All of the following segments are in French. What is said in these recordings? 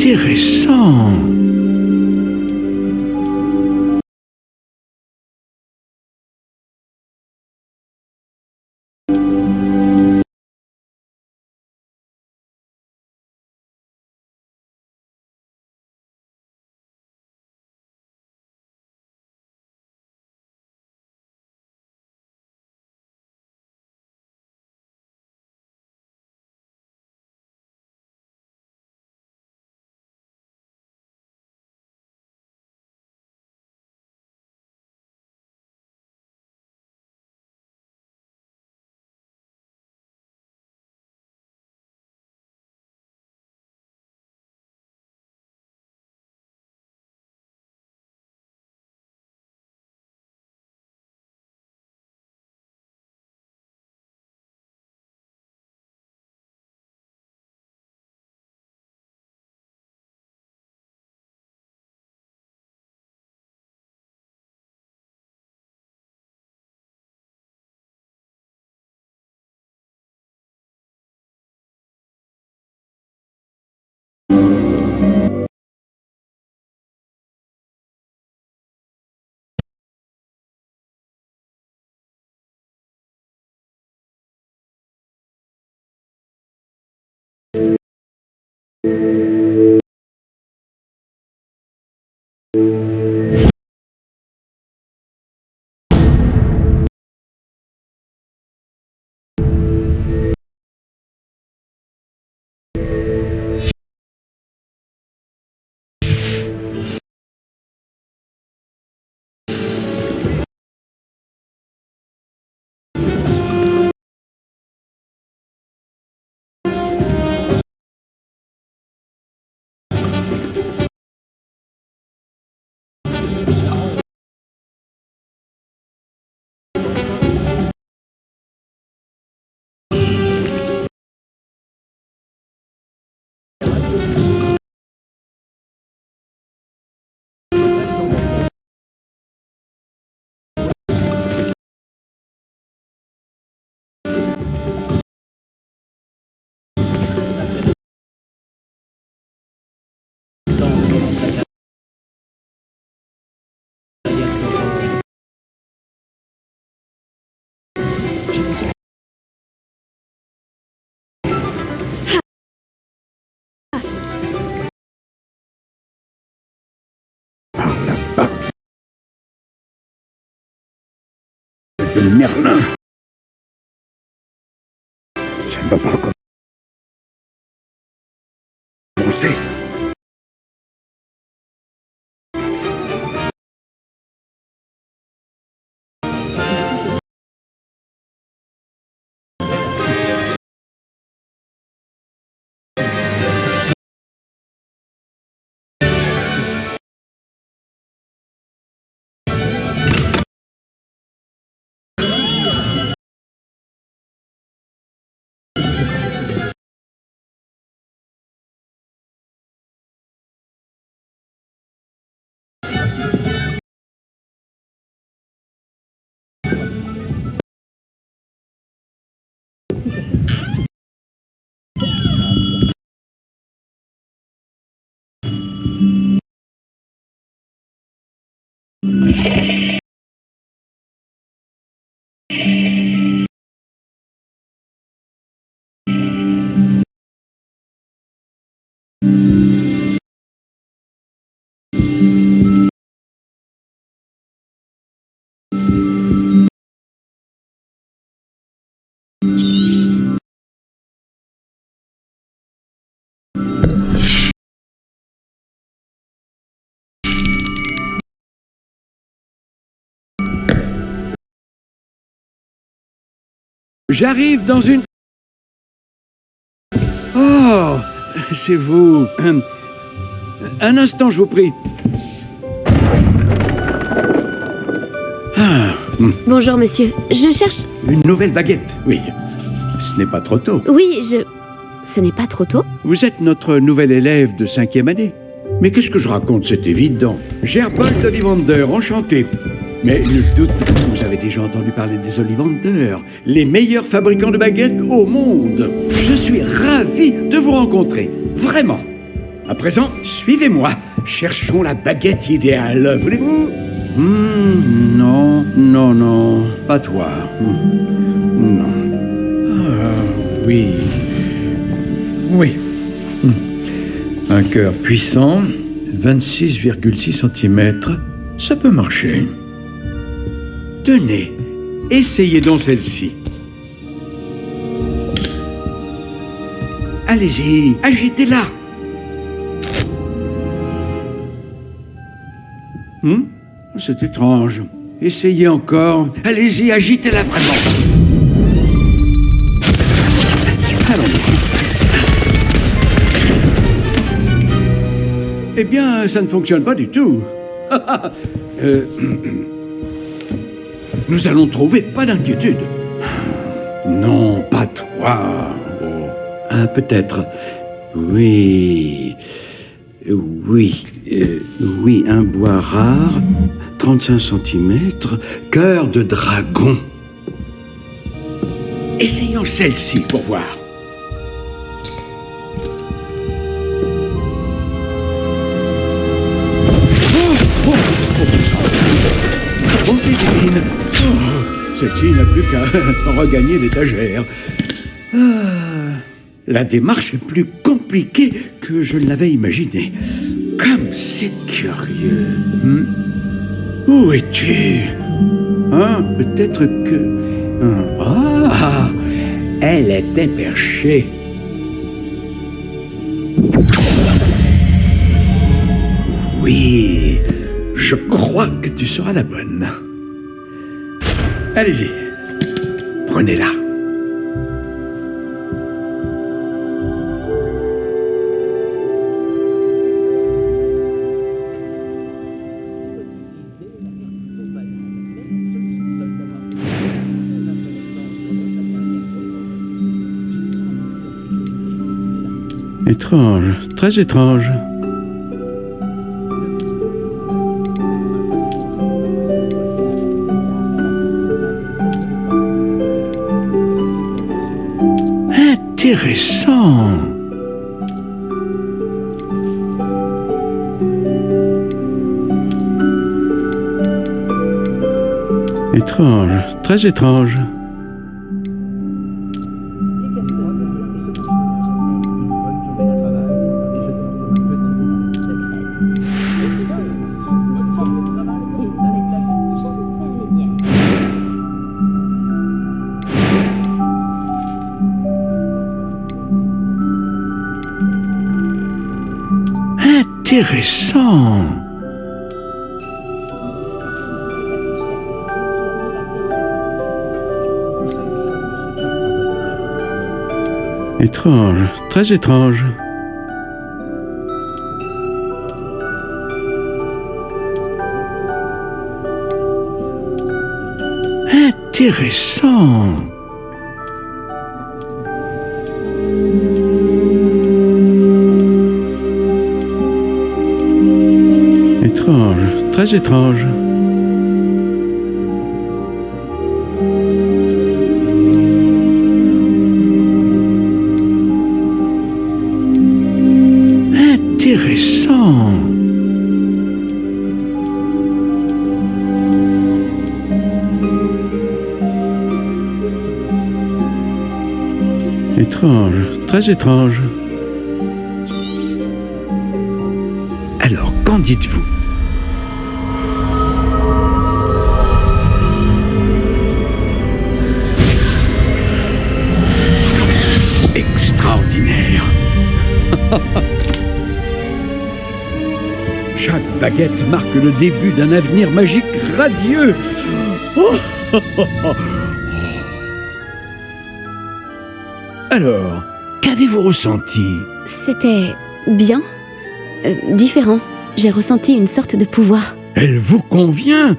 Intéressant. De Merlin. Ça ne va pas recommencer. J'arrive dans une... Oh, c'est vous. Un instant, je vous prie. Ah. Bonjour, monsieur. Je cherche... Une nouvelle baguette, oui. Ce n'est pas trop tôt. Oui, Ce n'est pas trop tôt? Vous êtes notre nouvel élève de 5e année. Mais qu'est-ce que je raconte? C'est évident. Gerbold d'Ollivander, enchanté. Mais nul doute, vous avez déjà entendu parler des Ollivander, les meilleurs fabricants de baguettes au monde. Je suis ravi de vous rencontrer, vraiment. À présent, suivez-moi. Cherchons la baguette idéale, voulez-vous? Non, non, non, pas toi. Non. Ah, oui. Oui. Un cœur puissant, 26,6 cm, ça peut marcher. Tenez, essayez donc celle-ci. Allez-y, agitez-la. C'est étrange. Essayez encore. Allez-y, agitez-la vraiment. Allons. Eh bien, ça ne fonctionne pas du tout. Nous allons trouver, pas d'inquiétude. Non, pas toi. Oh. Ah, peut-être. Oui. Oui, un bois rare, 35 cm, cœur de dragon. Essayons celle-ci pour voir. Celle-ci n'a plus qu'à regagner l'étagère. La démarche est plus compliquée que je ne l'avais imaginé. Comme c'est curieux. Où es-tu? Peut-être que... Ah, elle était perchée. Oui, je crois que tu seras la bonne. Allez-y, prenez-la. Étrange, très étrange. Intéressant. Étrange, très étrange. Intéressant. Étrange, très étrange. Intéressant. Étrange, très étrange. Intéressant. Étrange, très étrange. Alors, qu'en dites-vous? Extraordinaire. Chaque baguette marque le début d'un avenir magique radieux. Alors, qu'avez-vous ressenti? C'était bien, différent. J'ai ressenti une sorte de pouvoir. Elle vous convient?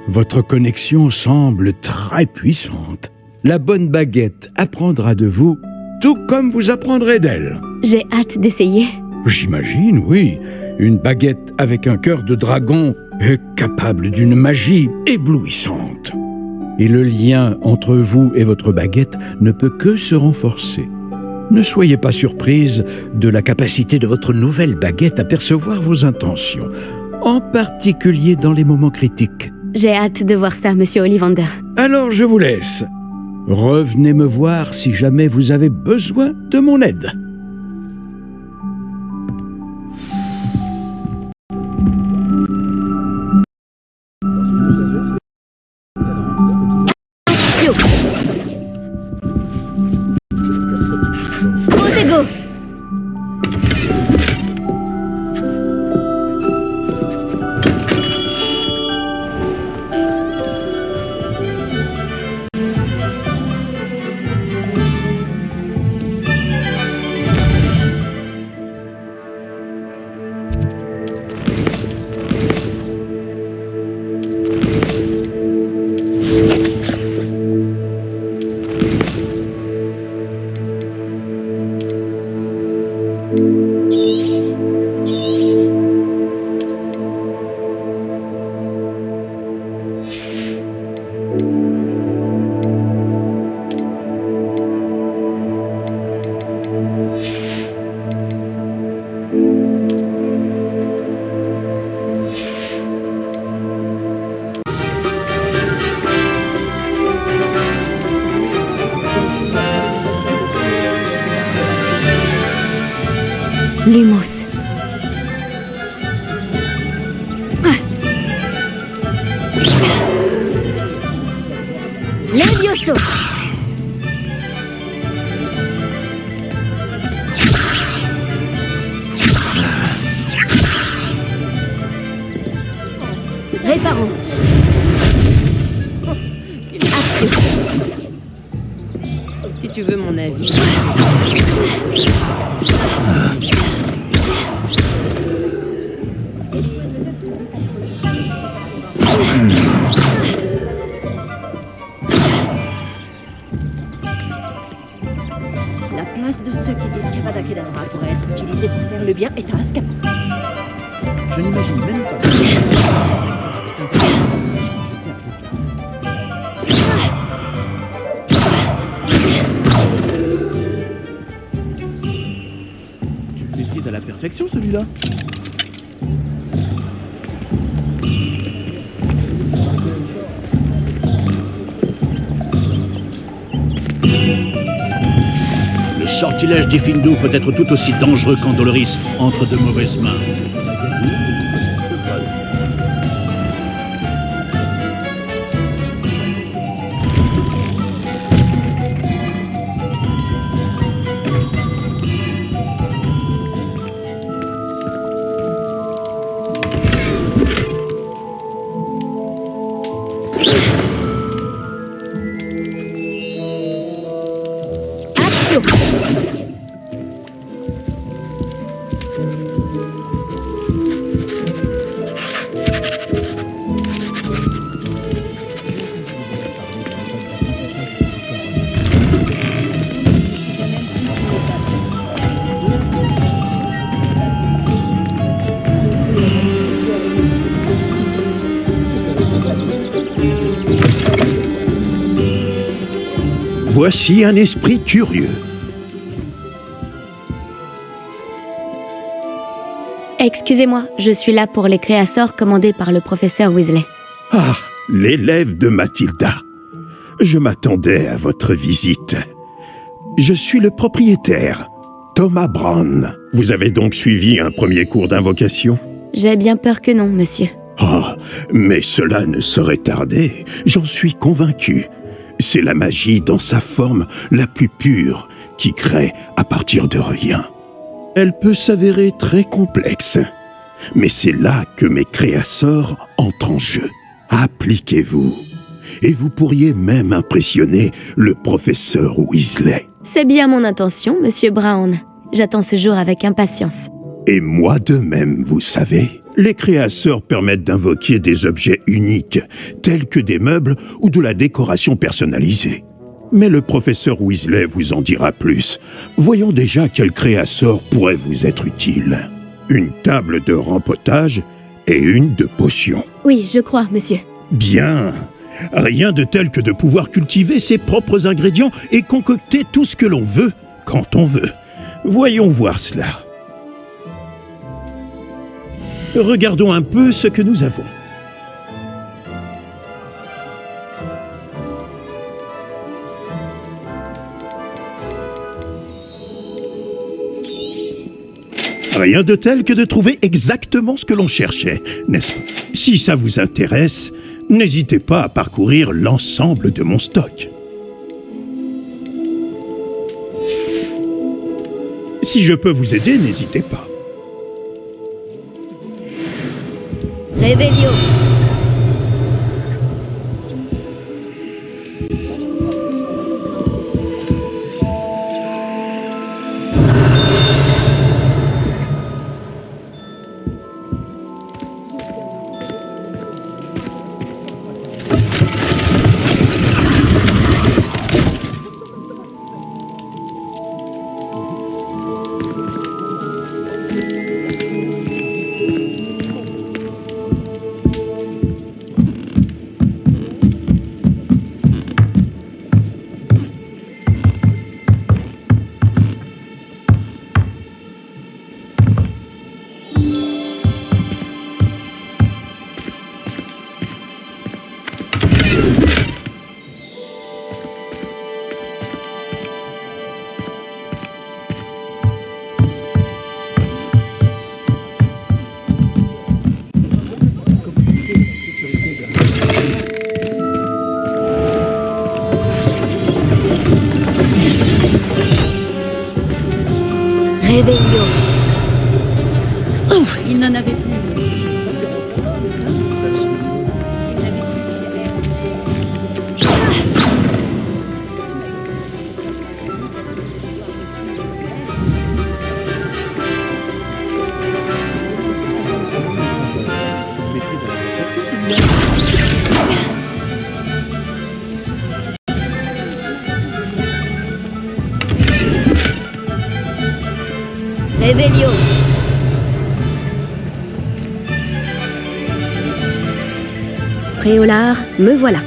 Votre connexion semble très puissante. La bonne baguette apprendra de vous, tout comme vous apprendrez d'elle. J'ai hâte d'essayer. J'imagine, oui. Une baguette avec un cœur de dragon est capable d'une magie éblouissante. Et le lien entre vous et votre baguette ne peut que se renforcer. Ne soyez pas surprise de la capacité de votre nouvelle baguette à percevoir vos intentions, en particulier dans les moments critiques. J'ai hâte de voir ça, monsieur Ollivander. Alors je vous laisse. Revenez me voir si jamais vous avez besoin de mon aide. Montego! Lumos. Levioso. Réparons. Action. Si tu veux mon avis. La place de ceux qui disent qu'Avada Kedavra pourrait être utilisée pour faire le bien est à Azkaban. Je n'imagine même pas. Tu le maîtrises à la perfection, celui-là. Le sortilège d'Iffindu peut être tout aussi dangereux qu'Andoloris entre de mauvaises mains. Voici un esprit curieux. Excusez-moi, je suis là pour les créassors commandés par le professeur Weasley. Ah, l'élève de Mathilda. Je m'attendais à votre visite. Je suis le propriétaire, Thomas Brown. Vous avez donc suivi un premier cours d'invocation? J'ai bien peur que non, monsieur. Ah, mais cela ne saurait tarder, j'en suis convaincu. C'est la magie dans sa forme la plus pure qui crée à partir de rien. Elle peut s'avérer très complexe, mais c'est là que mes créasseurs entrent en jeu. Appliquez-vous, et vous pourriez même impressionner le professeur Weasley. C'est bien mon intention, monsieur Brown. J'attends ce jour avec impatience. Et moi de même, vous savez. Les créasseurs permettent d'invoquer des objets uniques, tels que des meubles ou de la décoration personnalisée. Mais le professeur Weasley vous en dira plus. Voyons déjà quel créasseur pourrait vous être utile. Une table de rempotage et une de potions. Oui, je crois, monsieur. Bien. Rien de tel que de pouvoir cultiver ses propres ingrédients et concocter tout ce que l'on veut, quand on veut. Voyons voir cela. Regardons un peu ce que nous avons. Rien de tel que de trouver exactement ce que l'on cherchait, n'est-ce pas? Si ça vous intéresse, n'hésitez pas à parcourir l'ensemble de mon stock. Si je peux vous aider, n'hésitez pas. Réveillon. Réveillon. Oh, il n'en avait plus. Réveillon. Préolard, me voilà.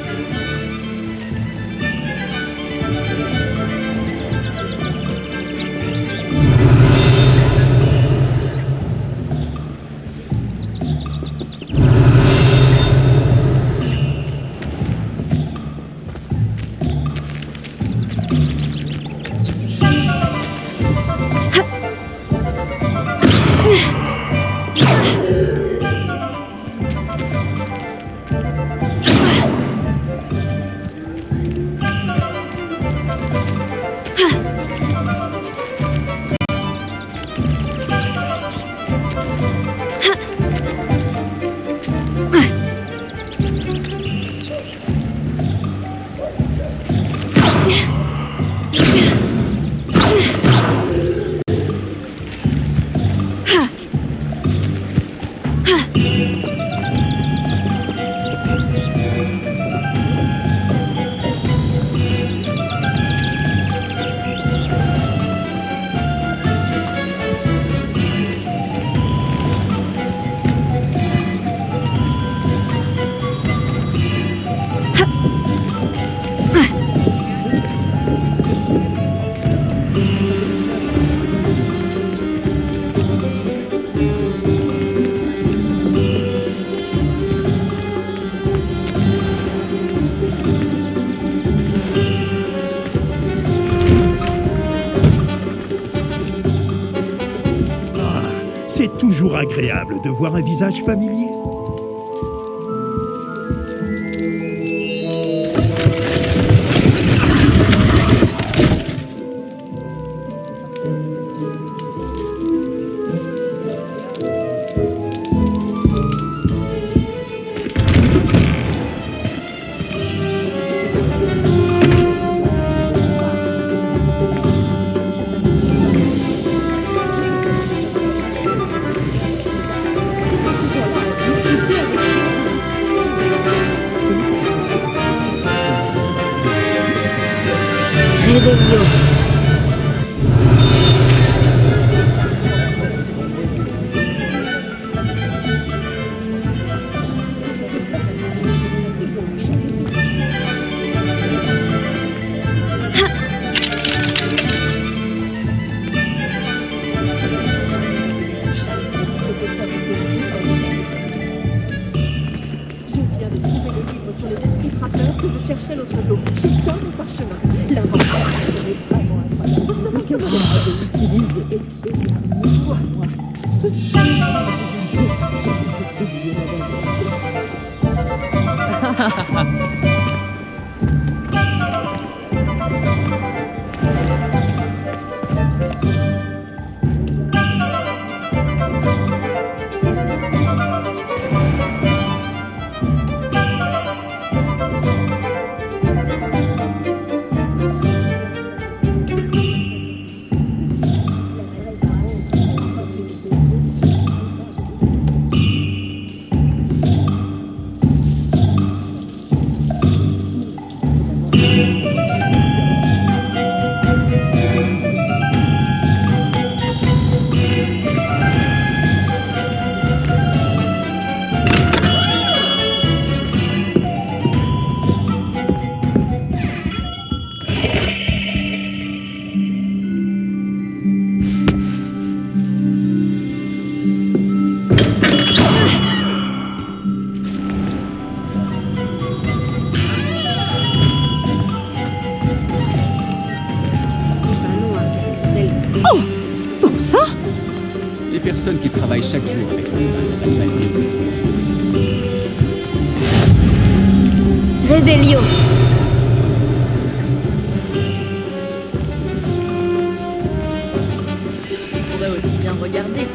C'est toujours agréable de voir un visage familier. Réveillon. que je cherchais l'autre jour. J'ai plein de parchemins. L'invention est vraiment incroyable. Pour savoir comment les utiliser. Moi. Les personnes qui travaillent chaque jour avec nous, Rébellion. On pourrait aussi bien regarder.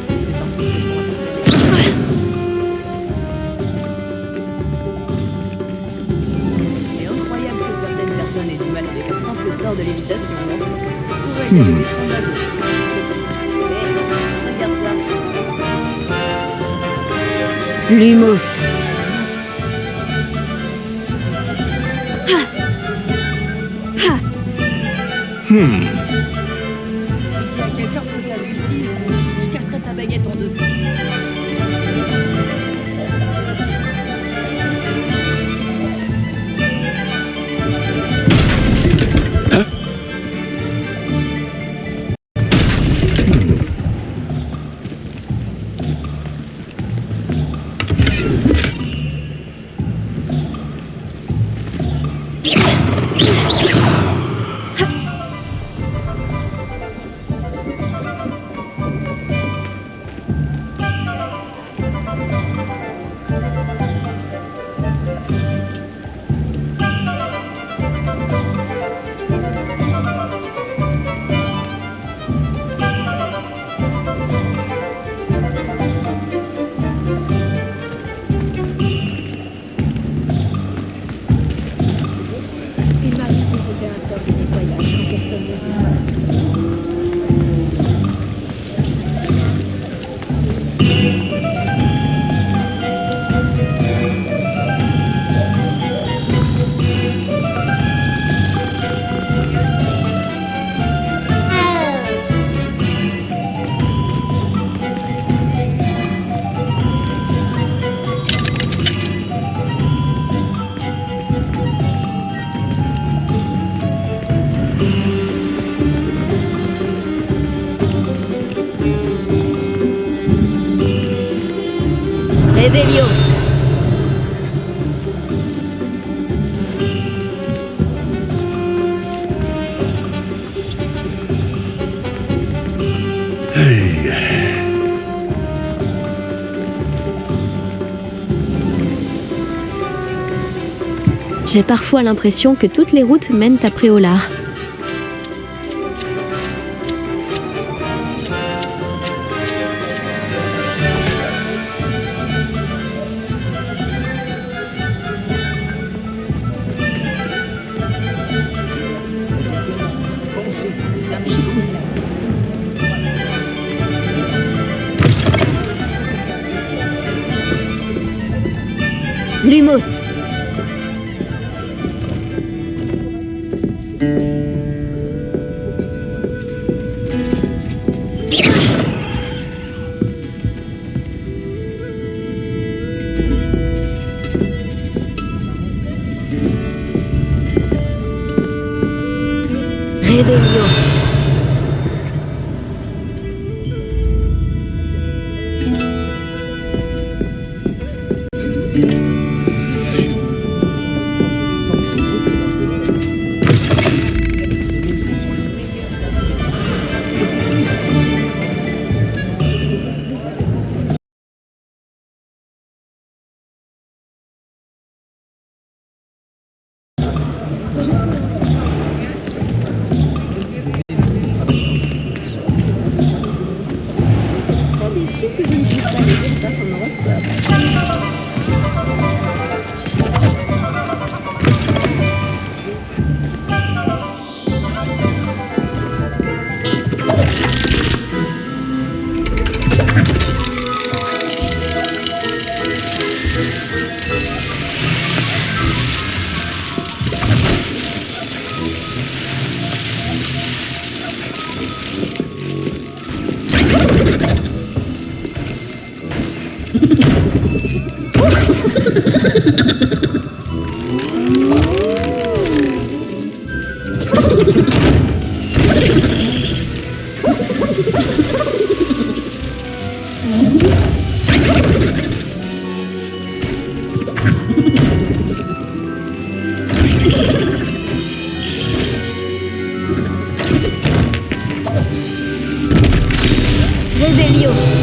C'est incroyable que certaines personnes aient du mal avec un simple sort de lévitation. On pourrait gagner son ado. Regarde ça. Lumos. Si à quelqu'un ce que t'as vu ici, je casserais ta baguette en deux. Il m'a dit que c'était un sort de nettoyage quand personne ne dit. Rébellion. J'ai parfois l'impression que toutes les routes mènent à Préolard. Lumos. Rébellion. Está famosa. Rébellion.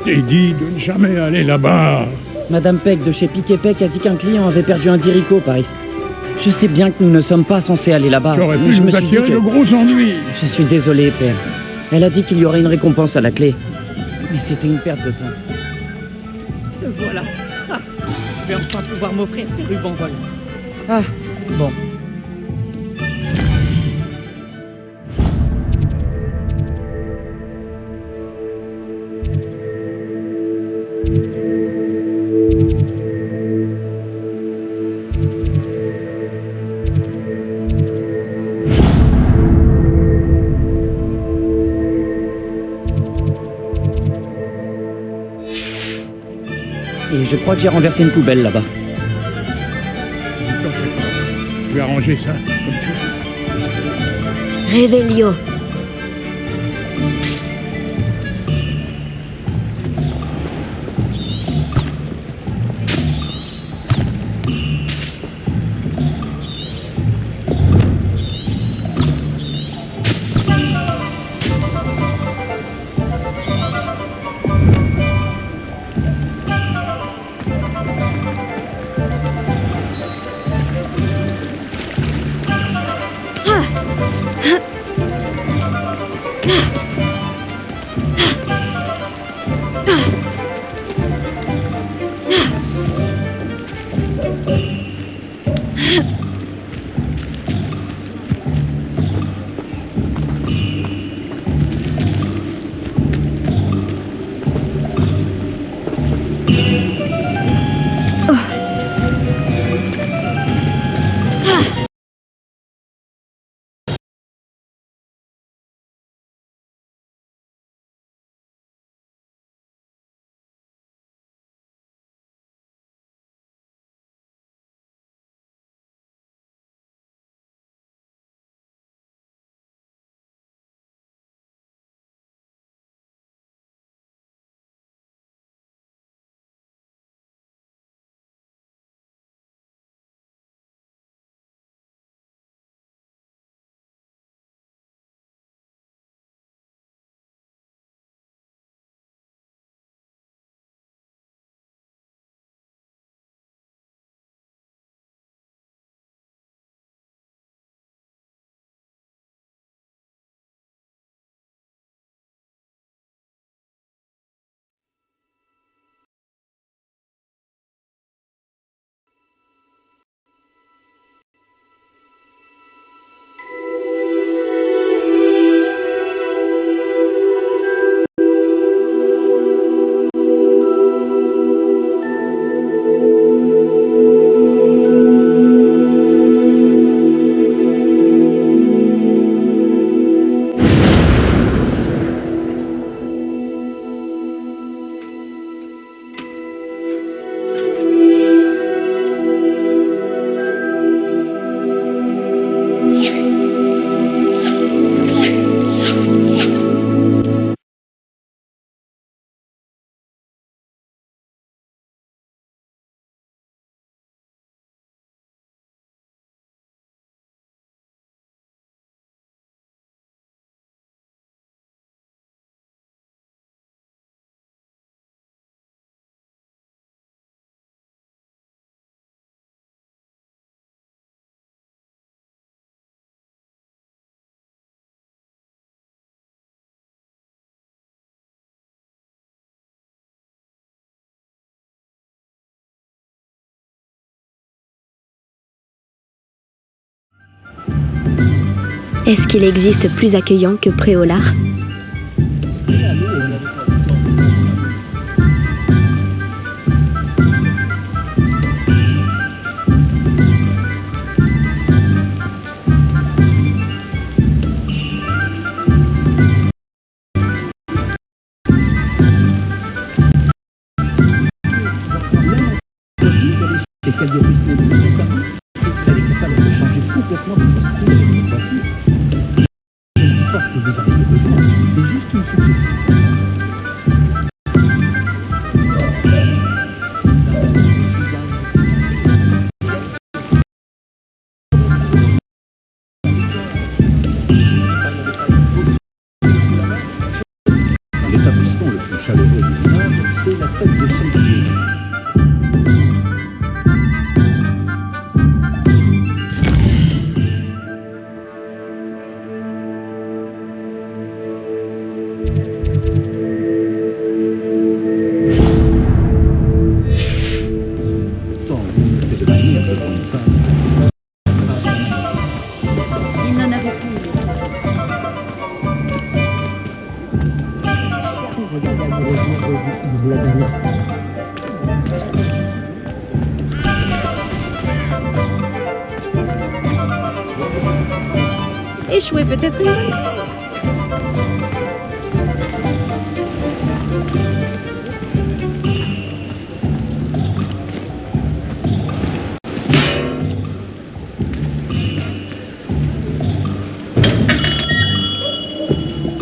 J'ai dit de ne jamais aller là-bas. Madame Peck de chez Piquet Peck a dit qu'un client avait perdu un diricot par ici. Je sais bien que nous ne sommes pas censés aller là-bas. J'aurais mais pu je me nous suis dit attirer que... de gros ennuis. Je suis désolé, père. Elle a dit qu'il y aurait une récompense à la clé. Mais c'était une perte de temps. Te voilà. Ah, je vais enfin pouvoir m'offrir ces rubans volants. Ah, bon. Et je crois que j'ai renversé une poubelle là-bas. Ne t'en fais pas. Je vais arranger ça. Comme tu veux. Réveillon. Est-ce qu'il existe plus accueillant que Préolard? L'établissement le plus chaleureux du village, c'est la tête de sanglier. Il n'en avait plus. Échouer peut-être une bonne.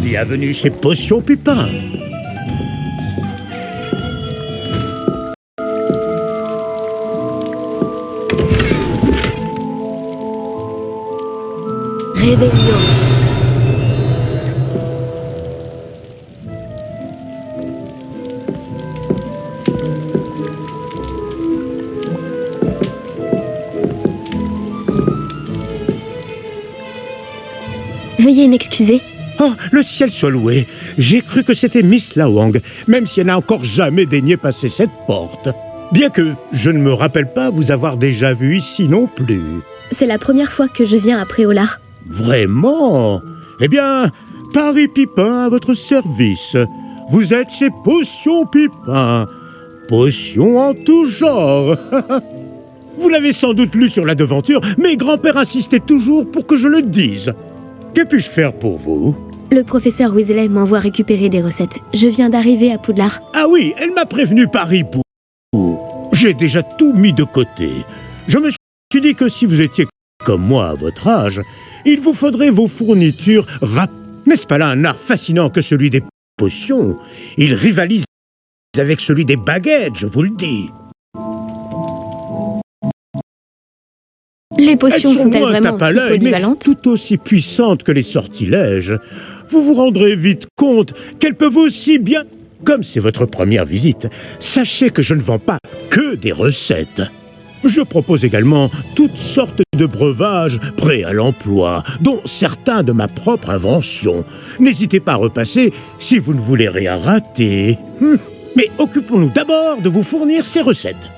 Bienvenue chez Potion Pupin. Réveillon. Veuillez m'excuser. Oh, le ciel soit loué. J'ai cru que c'était Miss Lawang, même si elle n'a encore jamais daigné passer cette porte. Bien que je ne me rappelle pas vous avoir déjà vu ici non plus. C'est la première fois que je viens à Préolard. Vraiment? Eh bien, Paris Pipin à votre service. Vous êtes chez Potion Pipin. Potion en tout genre. Vous l'avez sans doute lu sur la devanture, mais grand-père insistait toujours pour que je le dise. Que puis-je faire pour vous? Le professeur Weasley m'envoie récupérer des recettes. Je viens d'arriver à Poudlard. Ah oui, elle m'a prévenu par hibou. J'ai déjà tout mis de côté. Je me suis dit que si vous étiez comme moi à votre âge, il vous faudrait vos fournitures N'est-ce pas là un art fascinant que celui des potions? Il rivalise avec celui des baguettes, je vous le dis. Les potions Elles sont-elles moins vraiment tape à si l'œil, mais polyvalentes? tout aussi puissantes que les sortilèges. Vous vous rendrez vite compte qu'elles peuvent aussi bien... Comme c'est votre première visite, sachez que je ne vends pas que des recettes. Je propose également toutes sortes de breuvages prêts à l'emploi, dont certains de ma propre invention. N'hésitez pas à repasser si vous ne voulez rien rater. Mais occupons-nous d'abord de vous fournir ces recettes.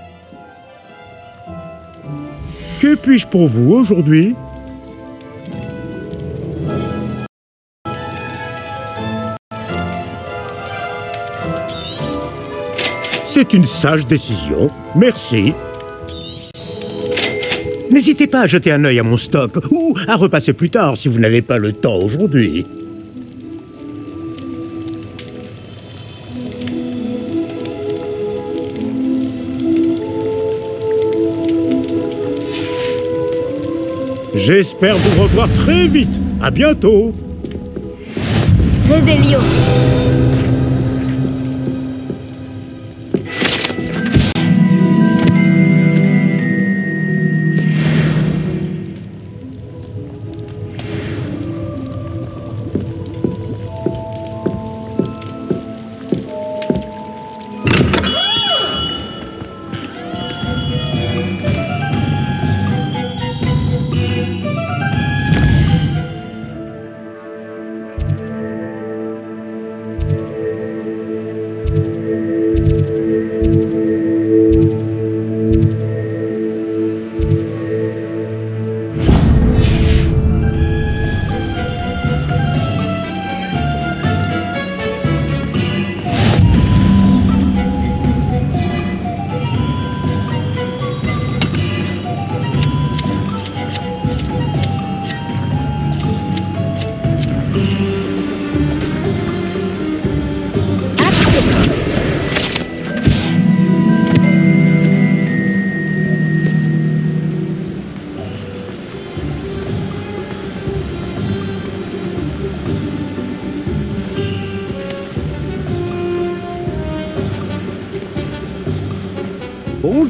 Que puis-je pour vous aujourd'hui? C'est une sage décision. Merci. N'hésitez pas à jeter un œil à mon stock ou à repasser plus tard si vous n'avez pas le temps aujourd'hui. J'espère vous revoir très vite. À bientôt. Réveillon.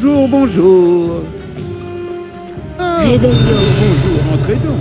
Bonjour, bonjour. Ah, Réveillon. bonjour, entrez donc.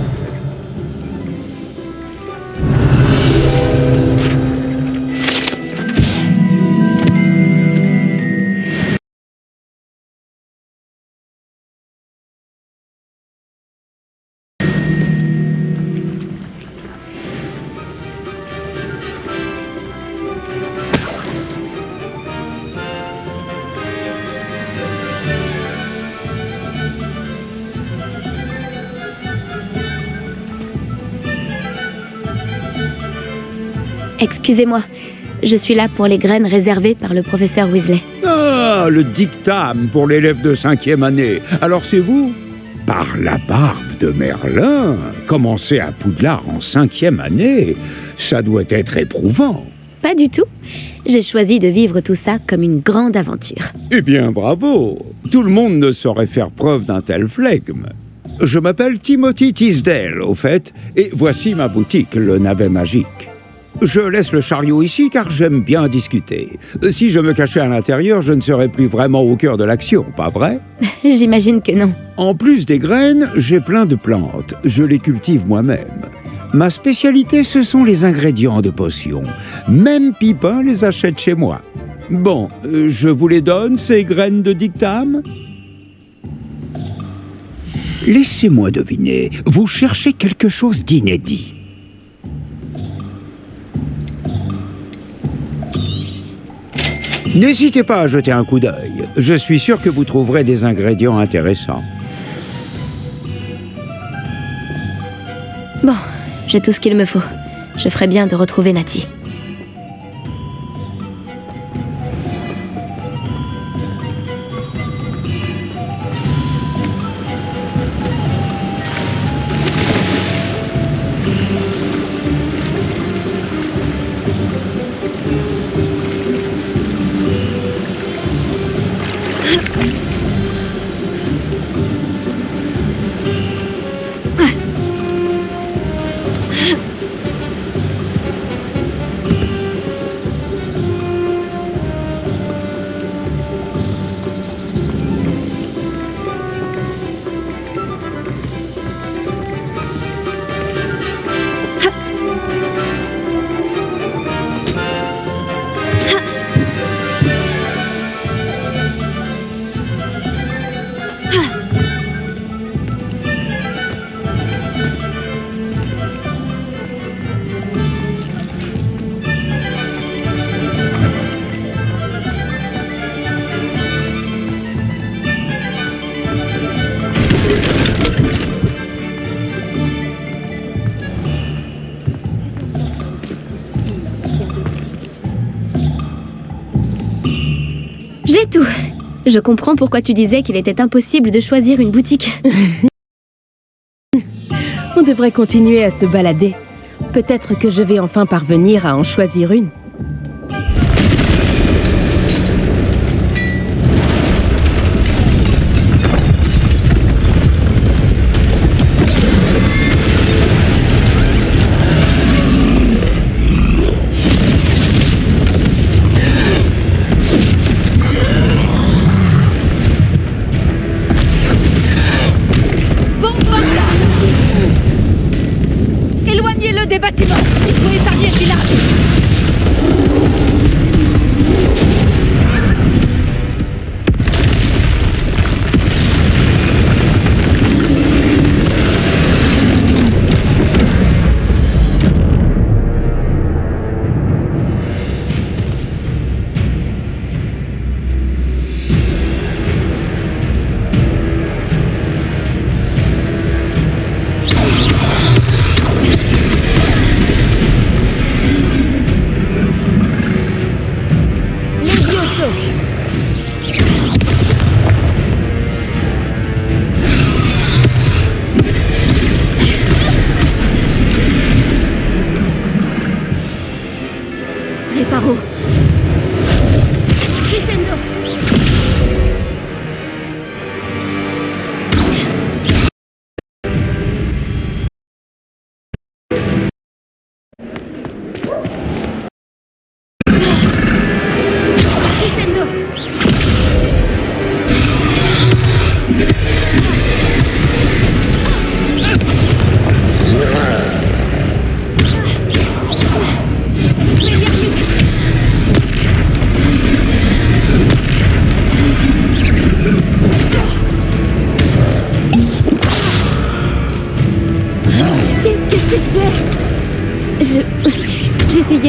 Excusez-moi, je suis là pour les graines réservées par le professeur Weasley. Ah, le dictame pour l'élève de 5e année. Alors c'est vous? Par la barbe de Merlin, commencer à Poudlard en 5e année, ça doit être éprouvant. Pas du tout. J'ai choisi de vivre tout ça comme une grande aventure. Eh bien, bravo. Tout le monde ne saurait faire preuve d'un tel flegme. Je m'appelle Timothy Tisdale, au fait, et voici ma boutique, le Navet Magique. Je laisse le chariot ici car j'aime bien discuter. Si je me cachais à l'intérieur, je ne serais plus vraiment au cœur de l'action, pas vrai? J'imagine que non. En plus des graines, j'ai plein de plantes. Je les cultive moi-même. Ma spécialité, ce sont les ingrédients de potions. Même Pipin les achète chez moi. Bon, je vous les donne, ces graines de dictame? Laissez-moi deviner, vous cherchez quelque chose d'inédit. N'hésitez pas à jeter un coup d'œil. Je suis sûr que vous trouverez des ingrédients intéressants. Bon, j'ai tout ce qu'il me faut. Je ferais bien de retrouver Natty. J'ai tout. Je comprends pourquoi tu disais qu'il était impossible de choisir une boutique. On devrait continuer à se balader. Peut-être que je vais enfin parvenir à en choisir une. Éloignez-le des bâtiments. Il faut épargner le village.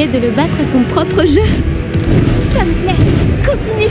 essayait de le battre à son propre jeu. Ça me plaît. Continue.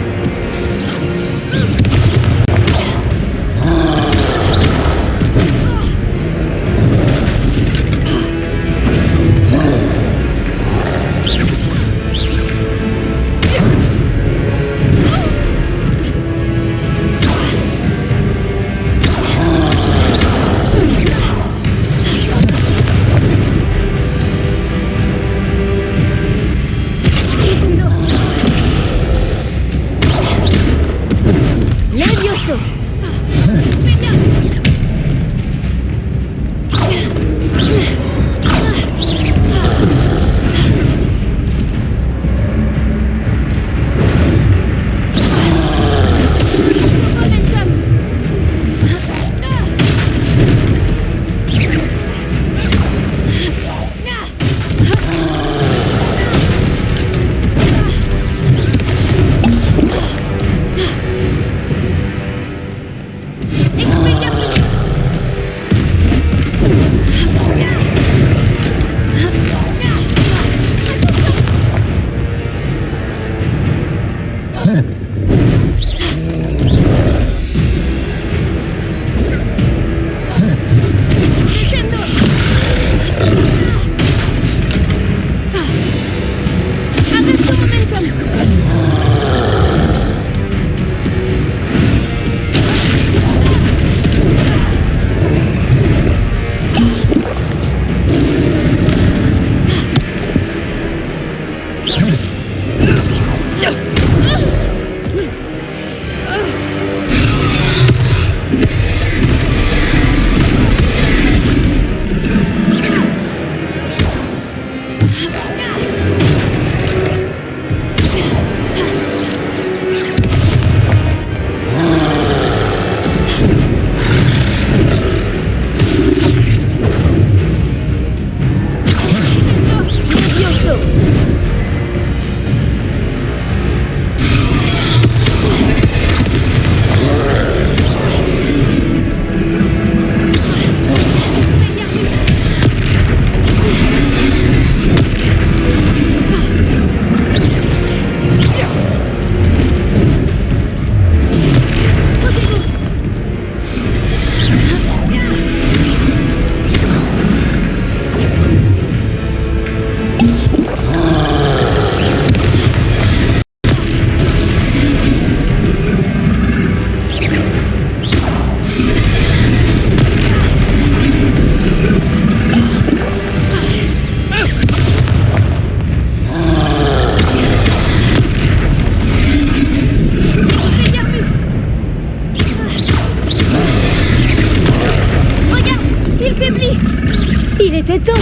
C'est temps.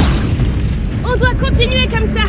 On doit continuer comme ça.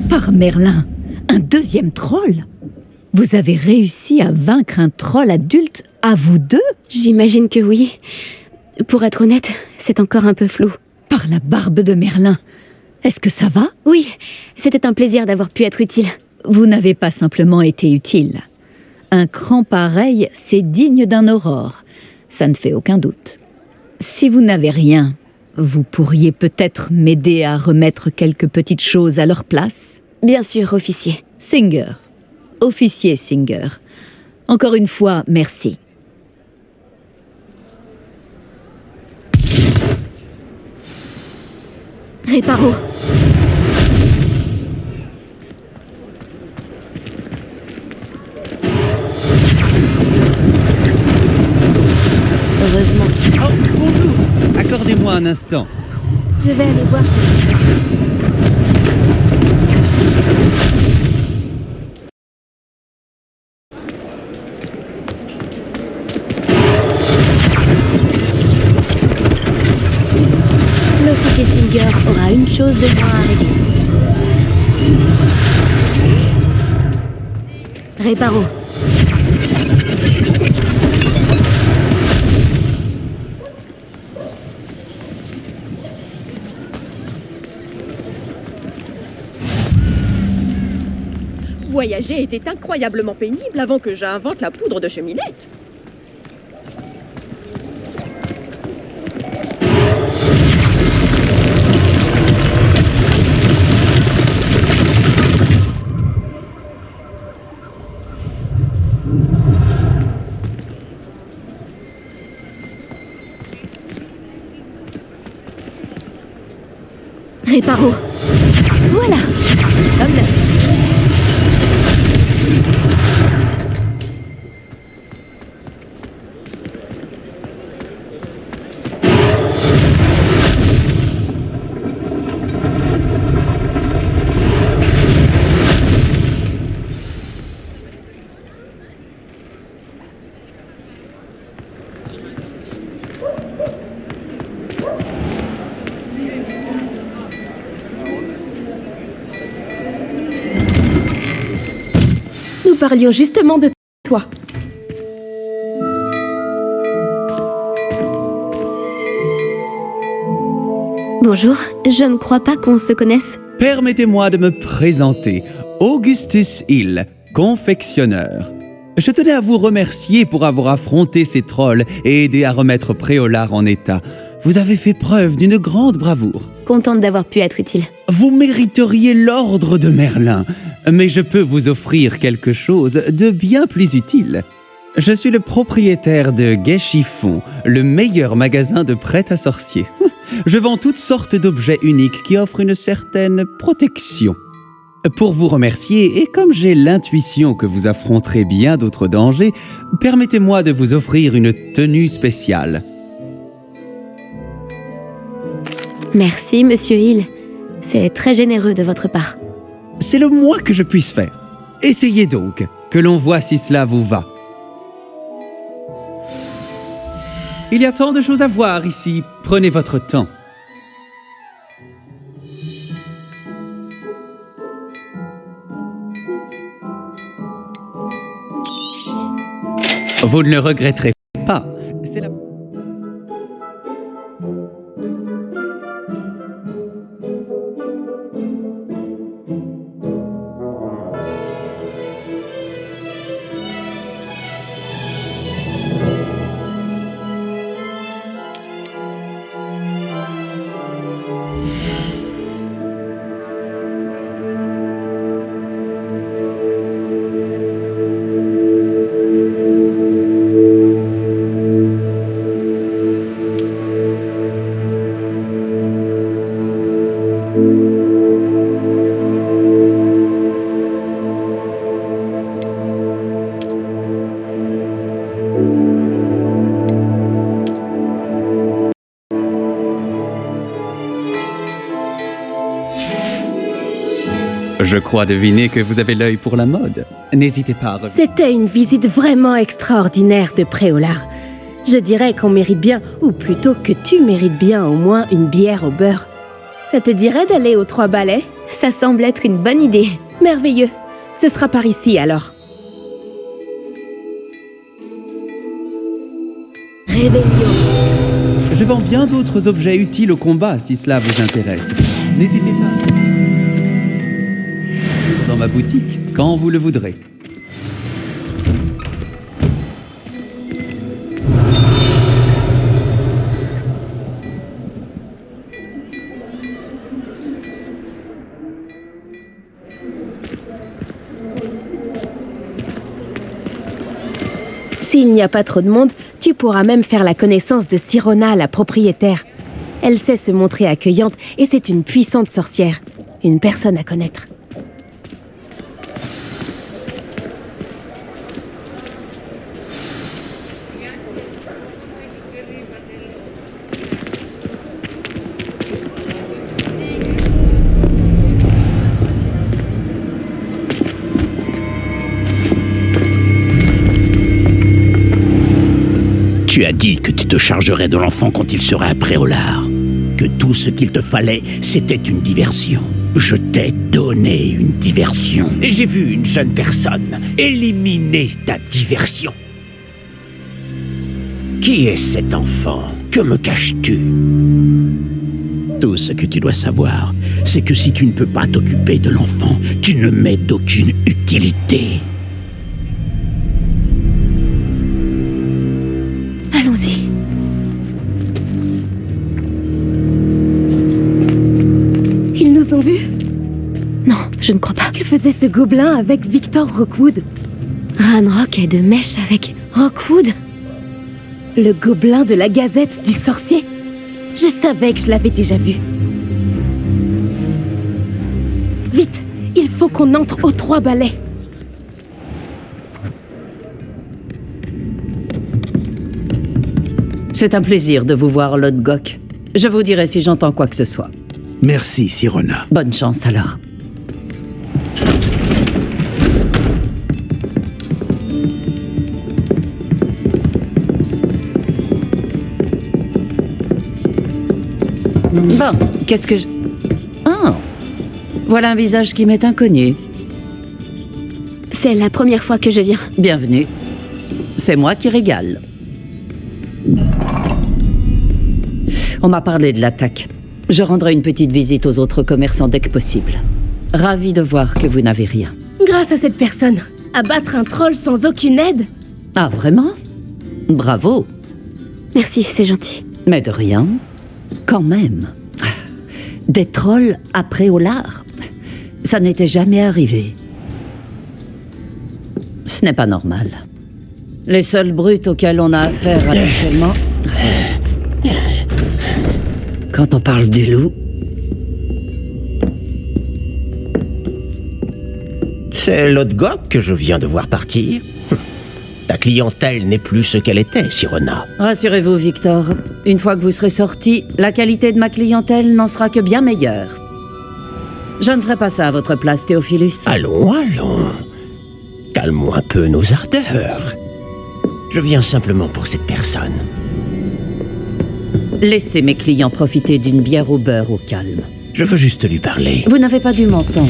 Par Merlin, un deuxième troll? Vous avez réussi à vaincre un troll adulte à vous deux? J'imagine que oui. Pour être honnête, c'est encore un peu flou. Par la barbe de Merlin. Est-ce que ça va? Oui, c'était un plaisir d'avoir pu être utile. Vous n'avez pas simplement été utile. Un cran pareil, c'est digne d'un aurore. Ça ne fait aucun doute. Si vous n'avez rien, vous pourriez peut-être m'aider à remettre quelques petites choses à leur place? Bien sûr, officier. Singer. Officier Singer. Encore une fois, merci. Réparo. Heureusement. Oh, bonjour. Accordez-moi un instant. Je vais aller voir si... L'officier Singer aura une chose de moins à régler. Réparo. Voyager était incroyablement pénible avant que j'invente la poudre de cheminette. Réparo. Voilà. Comme neuf. Nous parlions justement de toi. Bonjour, je ne crois pas qu'on se connaisse. Permettez-moi de me présenter. Augustus Hill, confectionneur. Je tenais à vous remercier pour avoir affronté ces trolls et aidé à remettre Préolard en état. Vous avez fait preuve d'une grande bravoure. Contente d'avoir pu être utile. Vous mériteriez l'ordre de Merlin, mais je peux vous offrir quelque chose de bien plus utile. Je suis le propriétaire de Gai Chiffon, le meilleur magasin de prêt-à-sorcier. Je vends toutes sortes d'objets uniques qui offrent une certaine protection. Pour vous remercier, et comme j'ai l'intuition que vous affronterez bien d'autres dangers, permettez-moi de vous offrir une tenue spéciale. Merci, Monsieur Hill. C'est très généreux de votre part. C'est le moins que je puisse faire. Essayez donc, que l'on voit si cela vous va. Il y a tant de choses à voir ici. Prenez votre temps. Vous ne le regretterez pas. C'est la... Je crois deviner que vous avez l'œil pour la mode. N'hésitez pas à revenir. C'était une visite vraiment extraordinaire de Préolard. Je dirais qu'on mérite bien, ou plutôt que tu mérites bien au moins une bière au beurre. Ça te dirait d'aller aux 3 balais? Ça semble être une bonne idée. Merveilleux. Ce sera par ici alors. Réveillon. Je vends bien d'autres objets utiles au combat si cela vous intéresse. N'hésitez pas. Dans ma boutique, quand vous le voudrez. S'il n'y a pas trop de monde, tu pourras même faire la connaissance de Sirona, la propriétaire. Elle sait se montrer accueillante et c'est une puissante sorcière. Une personne à connaître. Tu as dit que tu te chargerais de l'enfant quand il serait à Préolard. Que tout ce qu'il te fallait, c'était une diversion. Je t'ai donné une diversion. Et j'ai vu une jeune personne éliminer ta diversion. Qui est cet enfant? Que me caches-tu? Tout ce que tu dois savoir, c'est que si tu ne peux pas t'occuper de l'enfant, tu ne m'es d'aucune utilité. Allons-y. Ils nous ont vus? Non, je ne crois pas. Que faisait ce gobelin avec Victor Rockwood? Ranrock est de mèche avec Rockwood? Le gobelin de la Gazette du sorcier? Je savais que je l'avais déjà vu. Vite, il faut qu'on entre aux 3 balais. C'est un plaisir de vous voir, Lodgok. Je vous dirai si j'entends quoi que ce soit. Merci, Sirona. Bonne chance alors. Bon, qu'est-ce que je... Oh, voilà un visage qui m'est inconnu. C'est la première fois que je viens. Bienvenue. C'est moi qui régale. On m'a parlé de l'attaque. Je rendrai une petite visite aux autres commerçants dès que possible. Ravi de voir que vous n'avez rien. Grâce à cette personne, abattre un troll sans aucune aide? Ah, vraiment? Bravo. Merci, c'est gentil. Mais de rien. Quand même. Des trolls à Préolard. Ça n'était jamais arrivé. Ce n'est pas normal. Les seuls brutes auxquels on a affaire actuellement... Quand on parle du loup... C'est Lodgok que je viens de voir partir. Ta clientèle n'est plus ce qu'elle était, Sirona. Rassurez-vous, Victor. Une fois que vous serez sorti, la qualité de ma clientèle n'en sera que bien meilleure. Je ne ferai pas ça à votre place, Théophilus. Allons, allons. Calmons un peu nos ardeurs. Je viens simplement pour cette personne. Laissez mes clients profiter d'une bière au beurre au calme. Je veux juste lui parler. Vous n'avez pas dû m'entendre.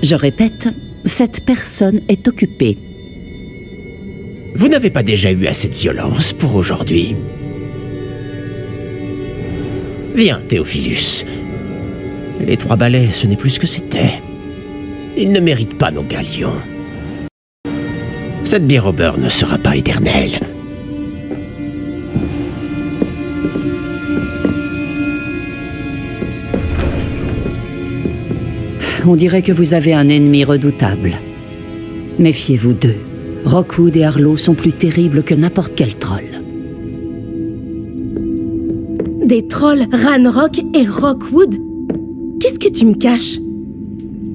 Je répète, cette personne est occupée. Vous n'avez pas déjà eu assez de violence pour aujourd'hui? Viens, Théophilus. Les 3 balais, ce n'est plus ce que c'était. Ils ne méritent pas nos galions. Cette bière au beurre ne sera pas éternelle. On dirait que vous avez un ennemi redoutable. Méfiez-vous d'eux. Rockwood et Arlo sont plus terribles que n'importe quel troll. Des trolls Ranrock et Rockwood? Qu'est-ce que tu me caches?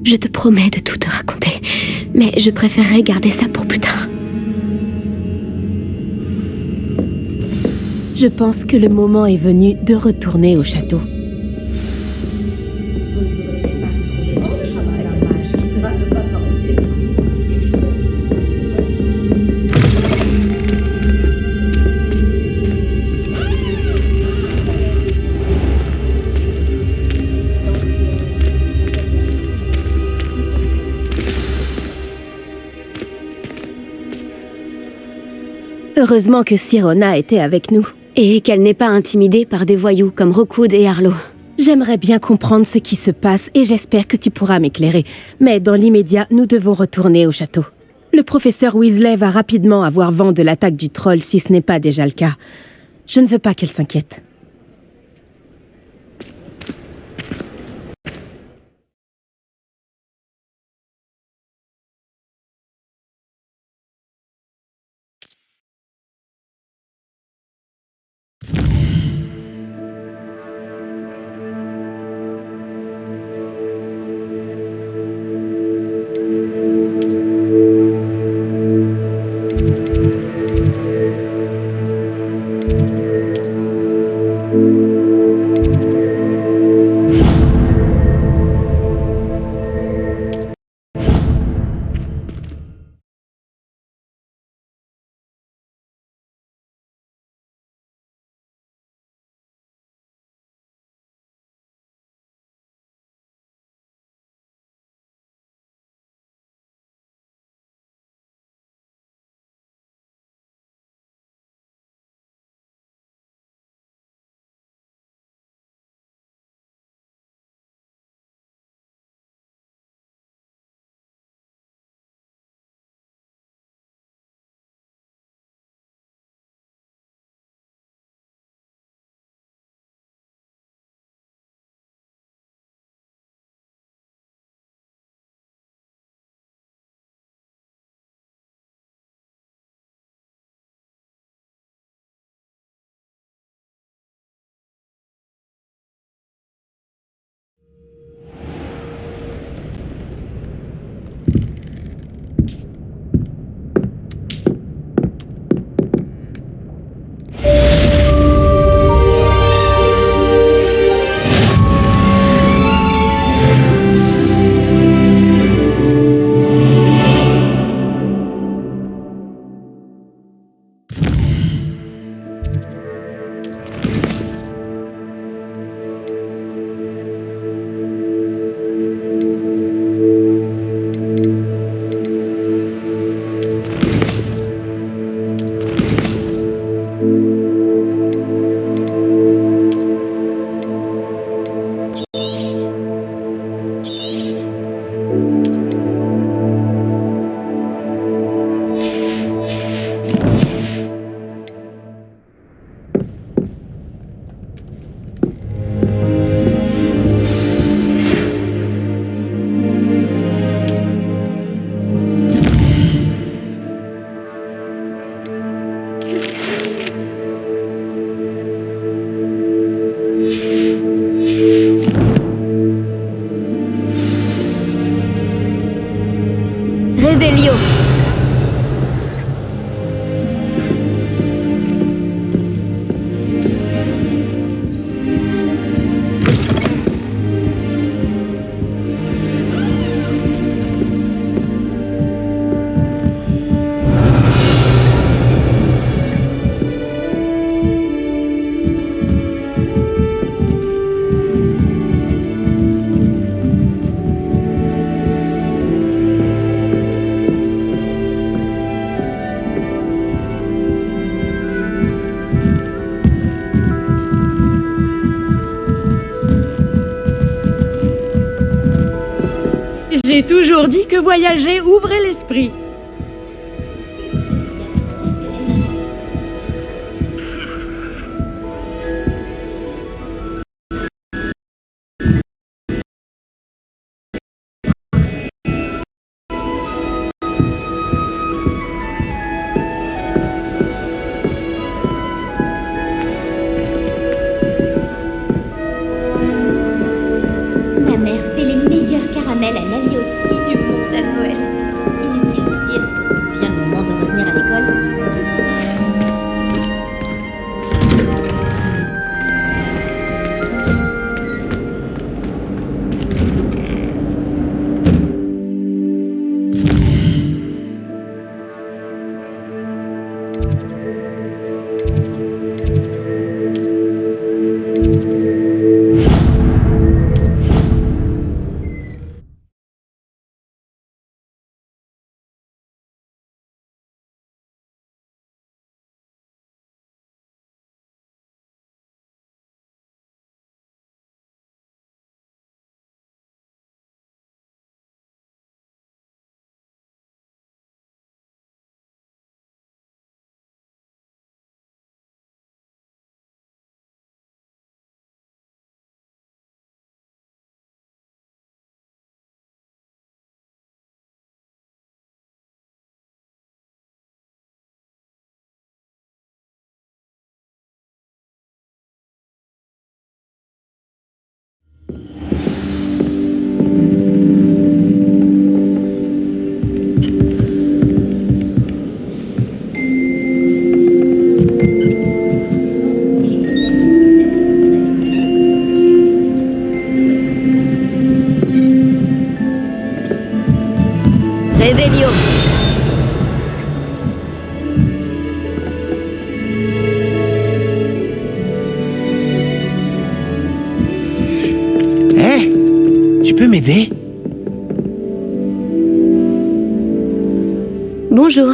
Je te promets de tout te raconter, mais je préférerais garder ça pour plus tard. Je pense que le moment est venu de retourner au château. Heureusement que Sirona était avec nous. Et qu'elle n'est pas intimidée par des voyous comme Rookwood et Harlow. J'aimerais bien comprendre ce qui se passe et j'espère que tu pourras m'éclairer. Mais dans l'immédiat, nous devons retourner au château. Le professeur Weasley va rapidement avoir vent de l'attaque du troll si ce n'est pas déjà le cas. Je ne veux pas qu'elle s'inquiète. Revelio. J'ai toujours dit que voyager ouvrait l'esprit. Ma mère fait les meilleurs caramels à l'alioti du monde à Noël. Inutile de Hé, tu peux m'aider? Bonjour.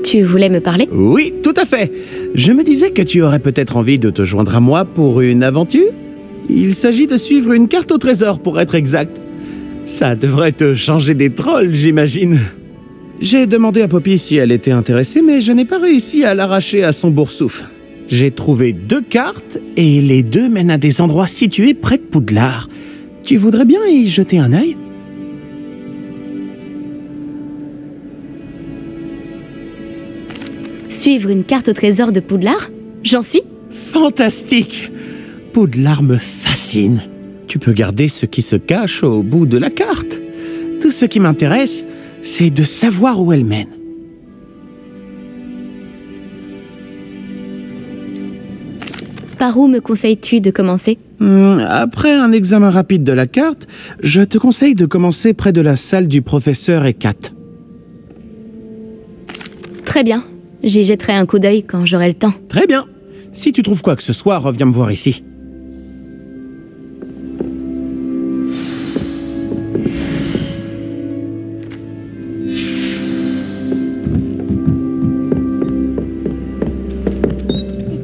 Tu voulais me parler? Oui, tout à fait. Je me disais que tu aurais peut-être envie de te joindre à moi pour une aventure. Il s'agit de suivre une carte au trésor, pour être exact. Ça devrait te changer des trolls, j'imagine. J'ai demandé à Poppy si elle était intéressée, mais je n'ai pas réussi à l'arracher à son boursouf. J'ai trouvé 2 cartes, et les 2 mènent à des endroits situés près de Poudlard. Tu voudrais bien y jeter un œil? Suivre une carte au trésor de Poudlard? J'en suis? Fantastique! Poudlard me fascine. Tu peux garder ce qui se cache au bout de la carte. Tout ce qui m'intéresse, c'est de savoir où elle mène. Par où me conseilles-tu de commencer? Après un examen rapide de la carte, je te conseille de commencer près de la salle du professeur Hecat. Très bien. J'y jetterai un coup d'œil quand j'aurai le temps. Très bien. Si tu trouves quoi que ce soit, reviens me voir ici.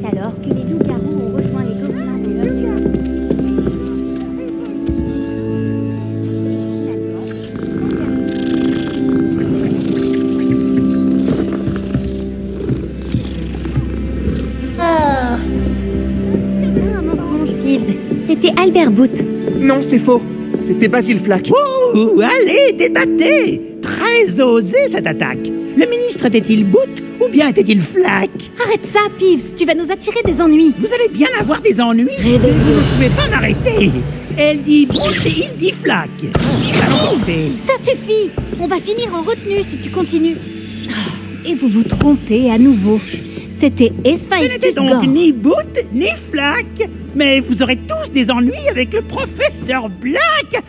C'est alors que les loups-garous ont rejoint les gobelins dans leur duel. Un mensonge, Peeves. C'était Albert Booth. Non, c'est faux. C'était Basil Flack. Ouh, allez, débattez! Très osé cette attaque. Le ministre était-il Booth ou bien était-il Flack? Arrête ça, Peeves, tu vas nous attirer des ennuis. Vous allez bien avoir des ennuis. Vous ne pouvez pas m'arrêter. Elle dit Booth et il dit Flack. Ça suffit. On va finir en retenue si tu continues. Et vous vous trompez à nouveau. C'était Ce n'était donc ni Booth ni Flack. Mais vous aurez tous des ennuis avec le professeur Black.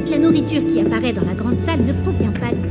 La nourriture qui apparaît dans la grande salle ne provient pas de moi.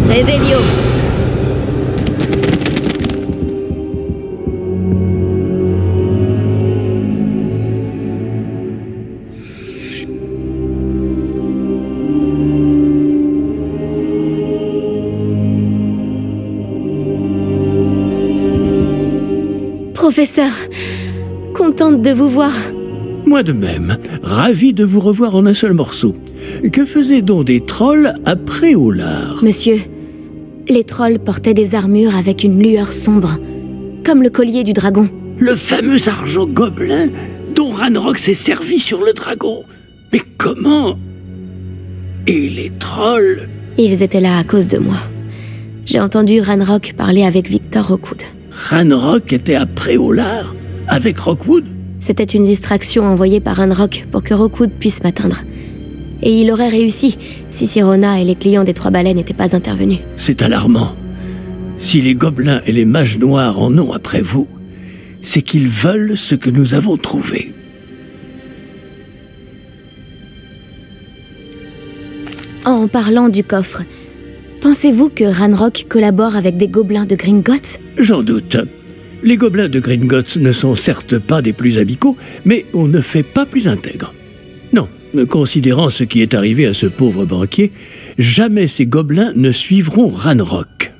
Réveillon. Professeur, contente de vous voir. Moi de même, ravi de vous revoir en un seul morceau. Que faisaient donc des trolls après Préolard? Monsieur, les trolls portaient des armures avec une lueur sombre, comme le collier du dragon. Le fameux argent gobelin dont Ranrock s'est servi sur le dragon. Mais comment? Et les trolls? Ils étaient là à cause de moi. J'ai entendu Ranrock parler avec Victor Rookwood. Ranrock était à Préolard avec Rookwood? C'était une distraction envoyée par Ranrock pour que Rookwood puisse m'atteindre. Et il aurait réussi si Sirona et les clients des Trois Balais n'étaient pas intervenus. C'est alarmant. Si les gobelins et les mages noirs en ont après vous, c'est qu'ils veulent ce que nous avons trouvé. En parlant du coffre, pensez-vous que Ranrock collabore avec des gobelins de Gringotts? J'en doute. Les gobelins de Gringotts ne sont certes pas des plus amicaux, mais on ne fait pas plus intègre. Non, considérant ce qui est arrivé à ce pauvre banquier, jamais ces gobelins ne suivront Ranrock.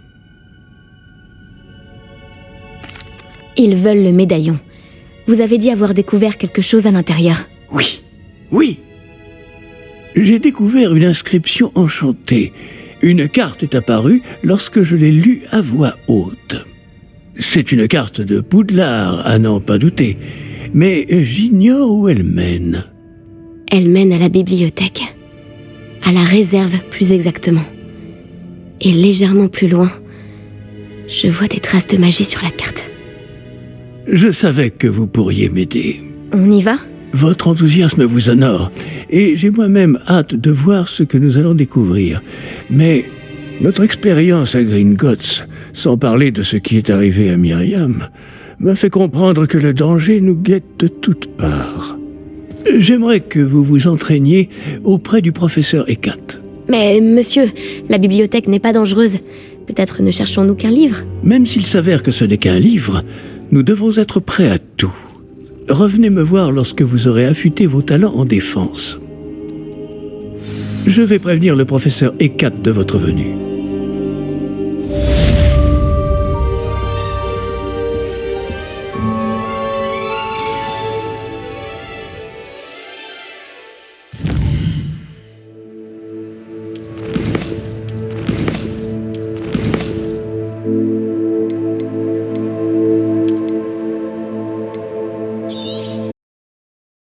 Ils veulent le médaillon. Vous avez dit avoir découvert quelque chose à l'intérieur. Oui, oui. J'ai découvert une inscription enchantée. Une carte est apparue lorsque je l'ai lue à voix haute. C'est une carte de Poudlard, à n'en pas douter, mais j'ignore où elle mène. Elle mène à la bibliothèque. À la réserve, plus exactement. Et légèrement plus loin, je vois des traces de magie sur la carte. Je savais que vous pourriez m'aider. On y va ? Votre enthousiasme vous honore, et j'ai moi-même hâte de voir ce que nous allons découvrir. Mais notre expérience à Gringotts, sans parler de ce qui est arrivé à Myriam, m'a fait comprendre que le danger nous guette de toutes parts. J'aimerais que vous vous entraîniez auprès du professeur Hecat. Mais monsieur, la bibliothèque n'est pas dangereuse. Peut-être ne cherchons-nous qu'un livre. Même s'il s'avère que ce n'est qu'un livre, nous devons être prêts à tout. Revenez me voir lorsque vous aurez affûté vos talents en défense. Je vais prévenir le professeur Hecat de votre venue.